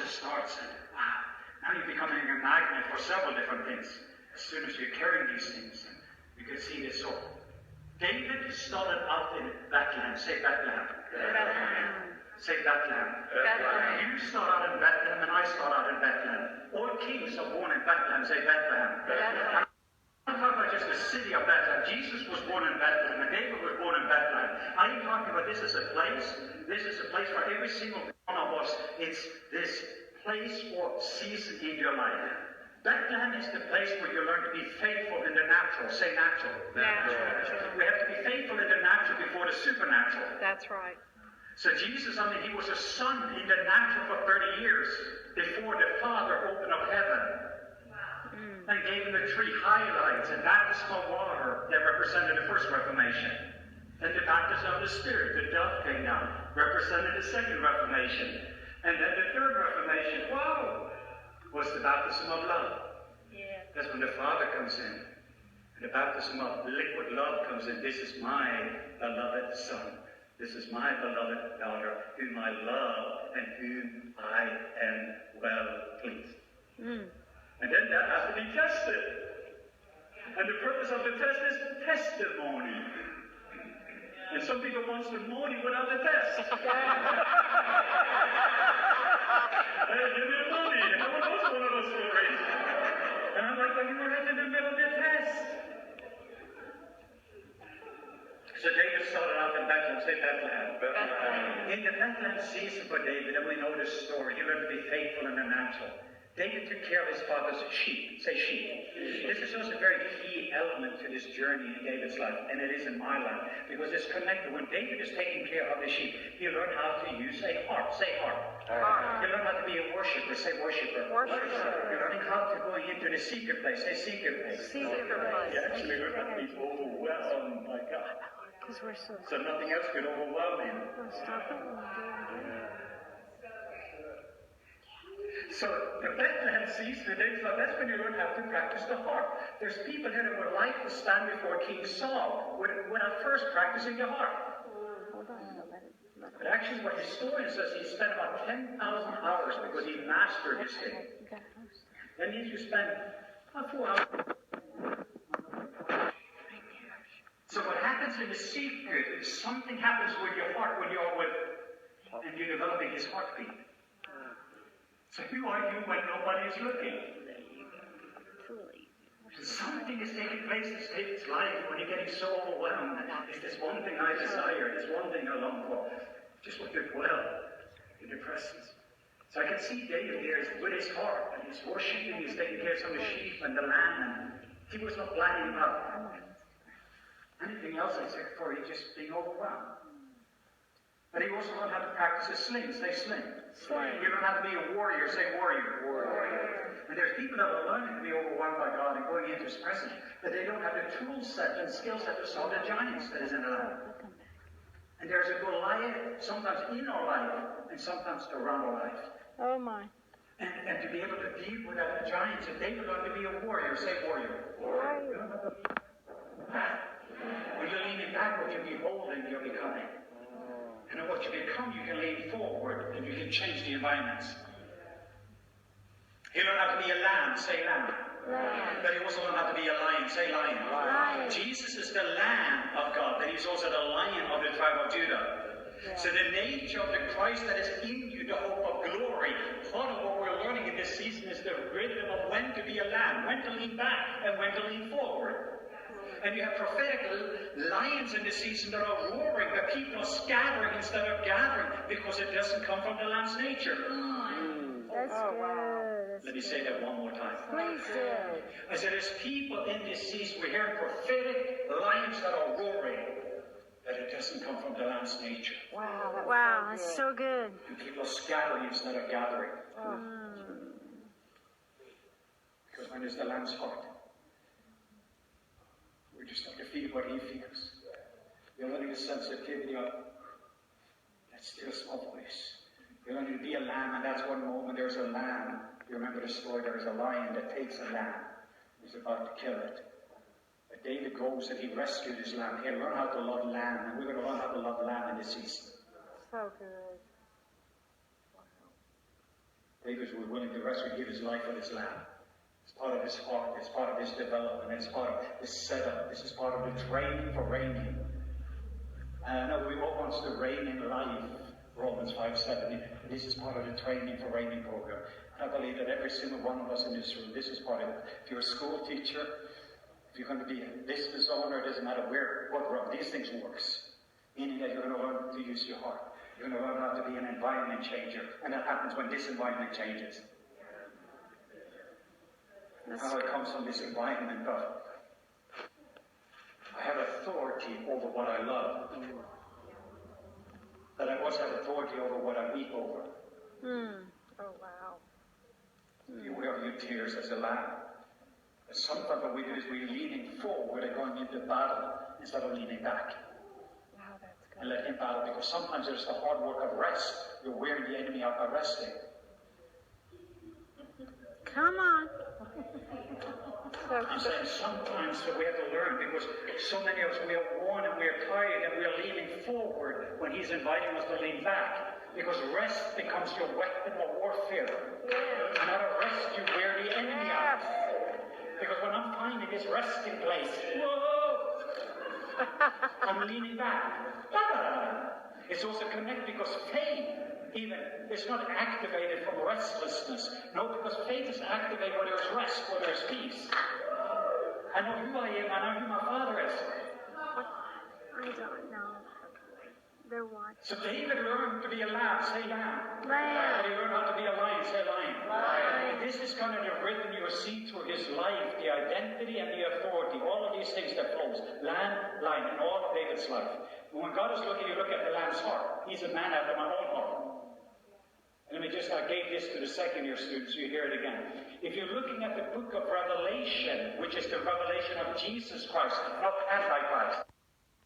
just starts, and wow, now you're becoming a magnet for several different things. As soon as you're carrying these things, and you can see this. So David started out in Bethlehem. Say Bethlehem. Bethlehem. Say Bethlehem. Bethlehem. You start out in Bethlehem, and I start out in Bethlehem. All kings are born in Bethlehem. Say Bethlehem. Bethlehem. I'm talking about just the city of Bethlehem. Jesus was born in Bethlehem, and David was born in Bethlehem. I'm talking about this is a place. This is a place for every single one of us. It's this place or season in your life. Bethlehem is the place where you learn to be faithful in the natural. Say natural. Natural. We have to be faithful in the natural before the supernatural. That's right. So Jesus, he was a son in the natural for 30 years before the Father opened up heaven. And gave him the three highlights, and baptism of water that represented the first Reformation. And the baptism of the Spirit, the dove came down, represented the second Reformation. And then the third Reformation, was the baptism of love. Yeah. That's when the Father comes in. And the baptism of liquid love comes in. This is my beloved Son. This is my beloved daughter, whom I love and whom I am well pleased. And then that has to be tested. And the purpose of the test is testimony. And some people want the money without the test. Hey, give me the money. How was one of those stories? And I'm like, well, you were right in the middle of the test. So David started out in Bethlehem. Say Bethlehem. Bethlehem. In the Bethlehem season for David, and we know this story, he learned to be faithful in the natural. David took care of his father's sheep. Say sheep. This is also a very key element to this journey in David's life, and it is in my life, because it's connected. When David is taking care of the sheep, he learned how to use a harp. Say harp. He learned how to be a worshiper. Say worshiper. You're learning how to go into the secret place. Say secret place. Secret place. You actually learn how to be overwhelmed by God. Because we're so nothing else could overwhelm him. So the Bethlehem season, that's when you learn how to practice the harp. There's people here that would like to stand before King Saul without first practicing the harp. But actually what historian says, he spent about 10,000 hours because he mastered this thing. That means you spend about 4 hours. So what happens in the secret is something happens with your heart when you're and you're developing his heartbeat. So who are you when nobody is looking? Something is taking place in David's life when you're getting so overwhelmed. It's this one thing I desire, this one thing I long for. Just want to dwell in the presence. So I can see David here with his heart, and he's worshiping, he's taking care of some of the sheep and the lamb, and he was not planning about anything else except for he just being overwhelmed. But he also learned how to practice a sling. Say sling. You learn how to be a warrior. Say warrior. Warrior. And there's people that are learning to be overwhelmed by God and going into his presence, but they don't have the tool set and skill set to solve the giants that is in their life. And there's a Goliath sometimes in our life and sometimes around our life. Oh my. And to be able to deal with that giants, if they learn to be a warrior, say warrior. Warrior. When you're leaning backward, you're beholding, you're becoming. And what you become, you can lean forward and you can change the environments. He learned how to be a lamb, say lamb. But he also learned how to be a lion, say lion. Jesus is the Lamb of God, but he's also the Lion of the tribe of Judah. Yeah. So the nature of the Christ that is in you, the hope of glory, part of what we're learning in this season is the rhythm of when to be a lamb, when to lean back, and when to lean forward. And you have prophetic lions in this season that are roaring, that people are scattering instead of gathering, because it doesn't come from the lamb's nature. That's good. Let me say that one more time. Please do. I said, there's people in this season, we're hearing prophetic lions that are roaring, that it doesn't come from the lamb's nature. Wow, that's so good. And people are scattering instead of gathering. Because when there's the lamb's heart, we just have to feel what he feels. We're learning the sensitivity of that still small voice. We're learning to be a lamb, and that's one moment there's a lamb. You remember the story, there is a lion that takes a lamb. He's about to kill it. But David goes and he rescued his lamb. He learned how to love lamb, and we're going to learn how to love lamb in this season. So good. David was willing to rescue, give his life for his lamb. It's part of his heart. It's part of his development. It's part of his setup. This is part of the training for reigning. And I know we all want to reign in life, Romans 5:7. This is part of the training for reigning program. And I believe that every single one of us in this room, this is part of it. If you're a school teacher, if you're going to be a business owner, it doesn't matter what room, these things works. Meaning that you're going to learn to use your heart. You're going to learn how to be an environment changer. And that happens when this environment changes. How it comes from this environment of, I have authority over what I love. That I also have authority over what I weep over. Oh, wow. You wear your tears as a lamb. And sometimes what we do is we're leaning forward and going into battle instead of leaning back. Wow, that's good. And let him battle, because sometimes there's the hard work of rest. You're wearing the enemy out by resting. Come on. I'm saying sometimes we have to learn, because so many of us, we are worn and we are tired and we are leaning forward when he's inviting us to lean back. Because rest becomes your weapon of warfare. And out of rest you wear the enemy out. Because when I'm finding this resting place, whoa, I'm leaning back. It's also connected because faith even is not activated from restlessness. No, because faith is activated where there's rest, where there's peace. I know who I am, I know who my Father is. I don't know. They're watching. So David learned to be a lamb, say lamb. Lamb. But he learned how to be a lion, say lion. Lion. This is kind of the rhythm you see through his life, the identity and the authority, all of these things that flows. Lamb, lion, in all of David's life. And when God is looking, you look at the lamb's heart. He's a man after my own heart. And I gave this to the second-year students, so you hear it again. If you're looking at the book of Revelation, which is the revelation of Jesus Christ, not Antichrist.